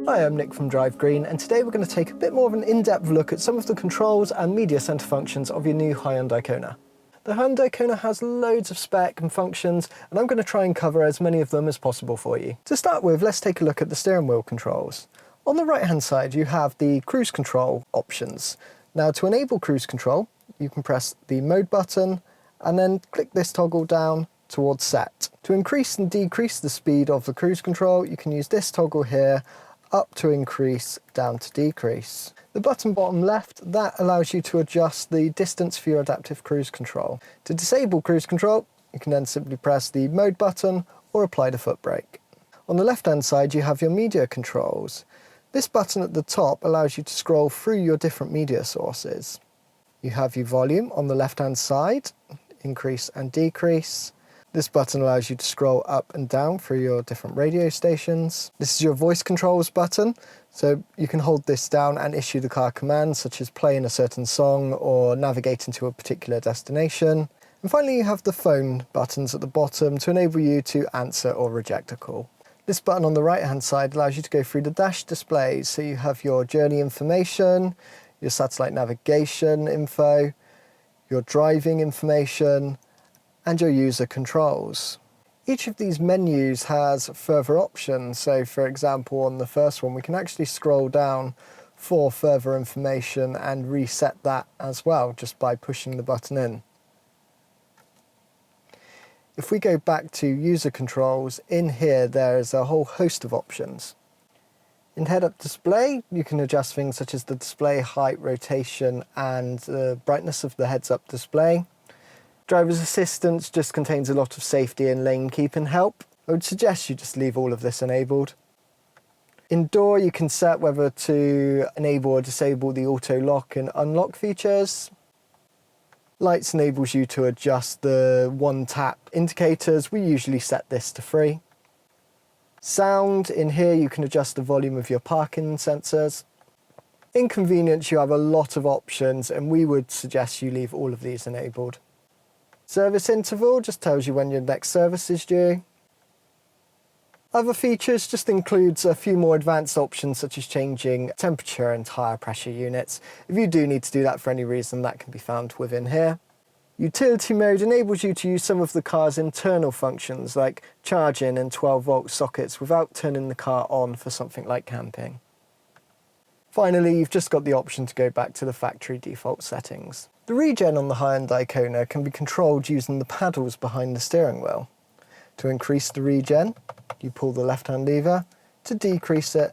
Hi, I'm Nick from Drive Green, and today we're going to take a bit more of an in-depth look at some of the controls and media centre functions of your new Hyundai Kona. The Hyundai Kona has loads of spec and functions, and I'm going to try and cover as many of them as possible for you. To start with, let's take a look at the steering wheel controls. On the right hand side you have the cruise control options. Now to enable cruise control, you can press the mode button and then click this toggle down towards set. To increase and decrease the speed of the cruise control, you can use this toggle here, up to increase, down to decrease. The button bottom left, that allows you to adjust the distance for your adaptive cruise control. To disable cruise control, you can then simply press the mode button or apply the foot brake. On the left hand side you have your media controls. This button at the top allows you to scroll through your different media sources. You have your volume on the left hand side, increase and decrease. This button allows you to scroll up and down through your different radio stations. This is your voice controls button, so you can hold this down and issue the car commands such as playing a certain song or navigating to a particular destination. And finally you have the phone buttons at the bottom to enable you to answer or reject a call. This button on the right hand side allows you to go through the dash displays, so you have your journey information, your satellite navigation info, your driving information, and your user controls. Each of these menus has further options, so for example on the first one we can actually scroll down for further information and reset that as well just by pushing the button in. If we go back to user controls, in here there is a whole host of options. In head-up display you can adjust things such as the display height, rotation and the brightness of the heads-up display. Driver's assistance just contains a lot of safety and lane keeping help. I would suggest you just leave all of this enabled. Indoor you can set whether to enable or disable the auto lock and unlock features. Lights enables you to adjust the one tap indicators. We usually set this to 3. Sound, in here you can adjust the volume of your parking sensors. Inconvenience, you have a lot of options and we would suggest you leave all of these enabled. Service interval just tells you when your next service is due. Other features just includes a few more advanced options such as changing temperature and tyre pressure units. If you do need to do that for any reason, that can be found within here. Utility mode enables you to use some of the car's internal functions like charging and 12-volt sockets without turning the car on for something like camping. Finally, you've just got the option to go back to the factory default settings. The regen on the Hyundai Kona can be controlled using the paddles behind the steering wheel. To increase the regen, you pull the left-hand lever. To decrease it,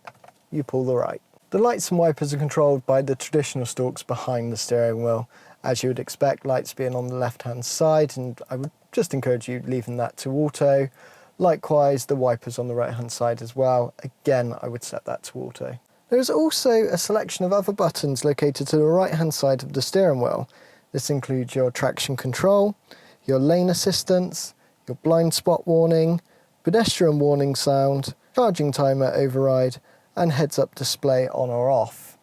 you pull the right. The lights and wipers are controlled by the traditional stalks behind the steering wheel. As you would expect, lights being on the left-hand side, and I would just encourage you leaving that to auto. Likewise, the wipers on the right-hand side as well. Again, I would set that to auto. There is also a selection of other buttons located to the right-hand side of the steering wheel. This includes your traction control, your lane assistance, your blind spot warning, pedestrian warning sound, charging timer override, and heads-up display on or off.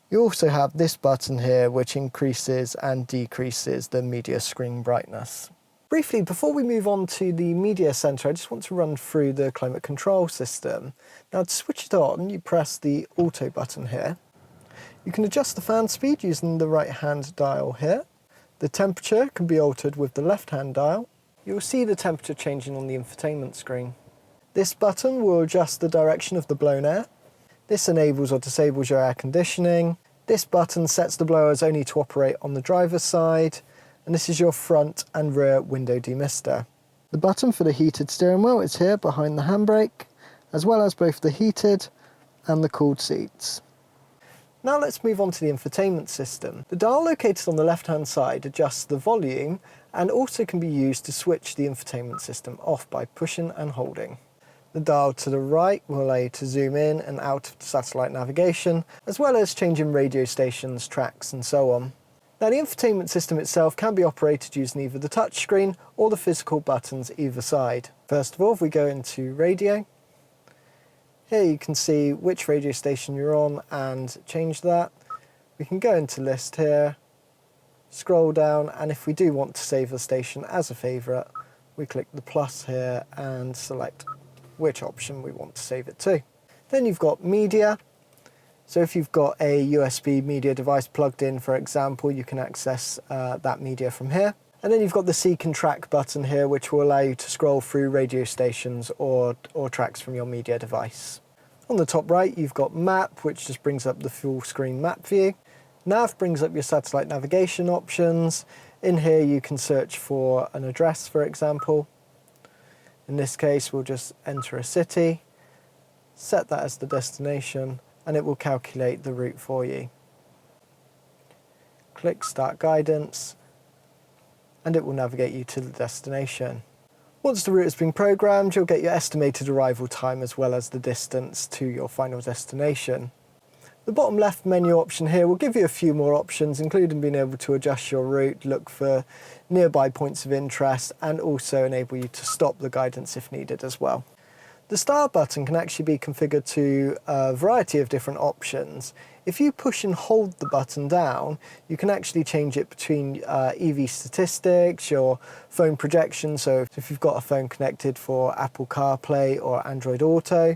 You also have this button here which increases and decreases the media screen brightness. Briefly, before we move on to the media centre, I just want to run through the climate control system. Now to switch it on, you press the auto button here. You can adjust the fan speed using the right hand dial here. The temperature can be altered with the left hand dial. You'll see the temperature changing on the infotainment screen. This button will adjust the direction of the blown air. This enables or disables your air conditioning. This button sets the blowers only to operate on the driver's side. And this is your front and rear window demister. The button for the heated steering wheel is here behind the handbrake, as well as both the heated and the cooled seats. Now let's move on to the infotainment system. The dial located on the left hand side adjusts the volume and also can be used to switch the infotainment system off by pushing and holding. The dial to the right will allow you to zoom in and out of the satellite navigation, as well as changing radio stations, tracks and so on. Now the infotainment system itself can be operated using either the touchscreen or the physical buttons either side. First of all, if we go into radio, here you can see which radio station you're on and change that. We can go into list here, scroll down, and if we do want to save the station as a favourite, we click the plus here and select which option we want to save it to. Then you've got media. So if you've got a USB media device plugged in, for example, you can access that media from here. And then you've got the Seek and Track button here, which will allow you to scroll through radio stations or tracks from your media device. On the top right, you've got Map, which just brings up the full screen map view. Nav brings up your satellite navigation options. In here, you can search for an address, for example. In this case, we'll just enter a city, set that as the destination, and it will calculate the route for you. Click Start Guidance, and it will navigate you to the destination. Once the route has been programmed, you'll get your estimated arrival time as well as the distance to your final destination. The bottom left menu option here will give you a few more options, including being able to adjust your route, look for nearby points of interest, and also enable you to stop the guidance if needed as well. The star button can actually be configured to a variety of different options. If you push and hold the button down, you can actually change it between EV statistics, your phone projection, so if you've got a phone connected for Apple CarPlay or Android Auto.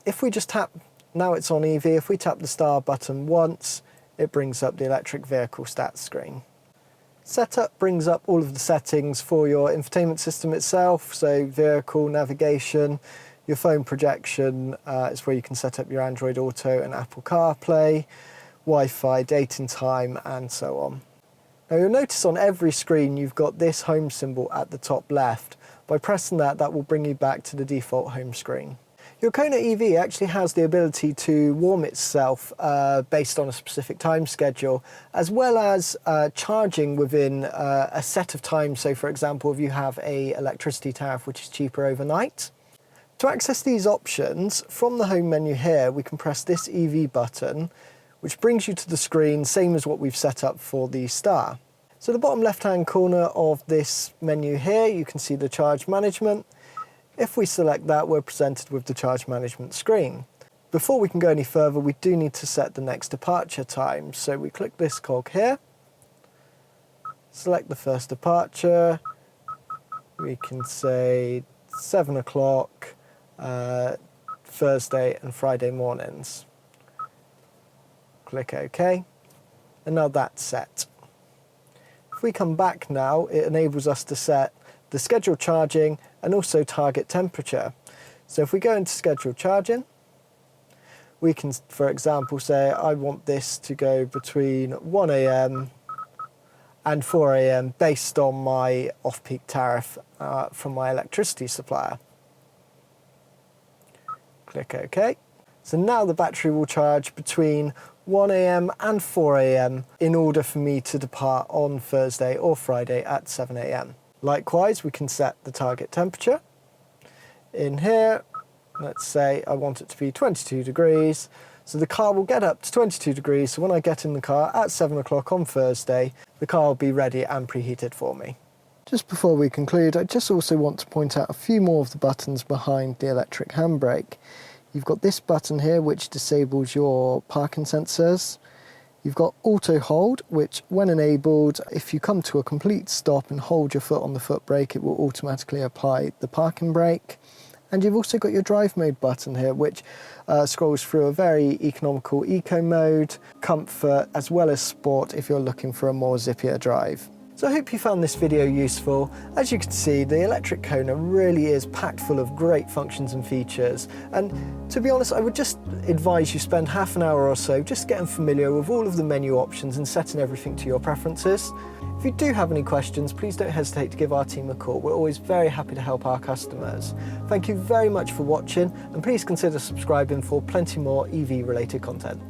If we just tap, now it's on EV, if we tap the star button once, it brings up the electric vehicle stats screen. Setup brings up all of the settings for your infotainment system itself, so vehicle, navigation, your phone projection is where you can set up your Android Auto and Apple CarPlay, Wi-Fi, date and time, and so on. Now you'll notice on every screen you've got this home symbol at the top left. By pressing that, that will bring you back to the default home screen. Your Kona EV actually has the ability to warm itself based on a specific time schedule, as well as charging within a set of times. So for example, if you have an electricity tariff which is cheaper overnight. To access these options, from the home menu here, we can press this EV button, which brings you to the screen, same as what we've set up for the Star. So the bottom left-hand corner of this menu here, you can see the charge management. If we select that, we're presented with the charge management screen. Before we can go any further, we do need to set the next departure time. So we click this cog here, select the first departure. We can say 7 o'clock, Thursday and Friday mornings. Click OK, and now that's set. If we come back now, it enables us to set the scheduled charging and also target temperature. So if we go into scheduled charging, we can, for example, say I want this to go between 1 AM and 4 AM based on my off-peak tariff from my electricity supplier. Click OK. So now the battery will charge between 1 AM and 4 AM in order for me to depart on Thursday or Friday at 7 AM. Likewise, we can set the target temperature. In here, let's say I want it to be 22 degrees. So the car will get up to 22 degrees. So when I get in the car at 7 o'clock on Thursday, the car will be ready and preheated for me. Just before we conclude, I just also want to point out a few more of the buttons behind the electric handbrake. You've got this button here, which disables your parking sensors. You've got auto hold, which when enabled, if you come to a complete stop and hold your foot on the foot brake, it will automatically apply the parking brake. And you've also got your drive mode button here, which scrolls through a very economical eco mode, comfort, as well as sport if you're looking for a more zippier drive. So I hope you found this video useful. As you can see, the electric Kona really is packed full of great functions and features. And to be honest, I would just advise you spend half an hour or so just getting familiar with all of the menu options and setting everything to your preferences. If you do have any questions, please don't hesitate to give our team a call. We're always very happy to help our customers. Thank you very much for watching, and please consider subscribing for plenty more EV related content.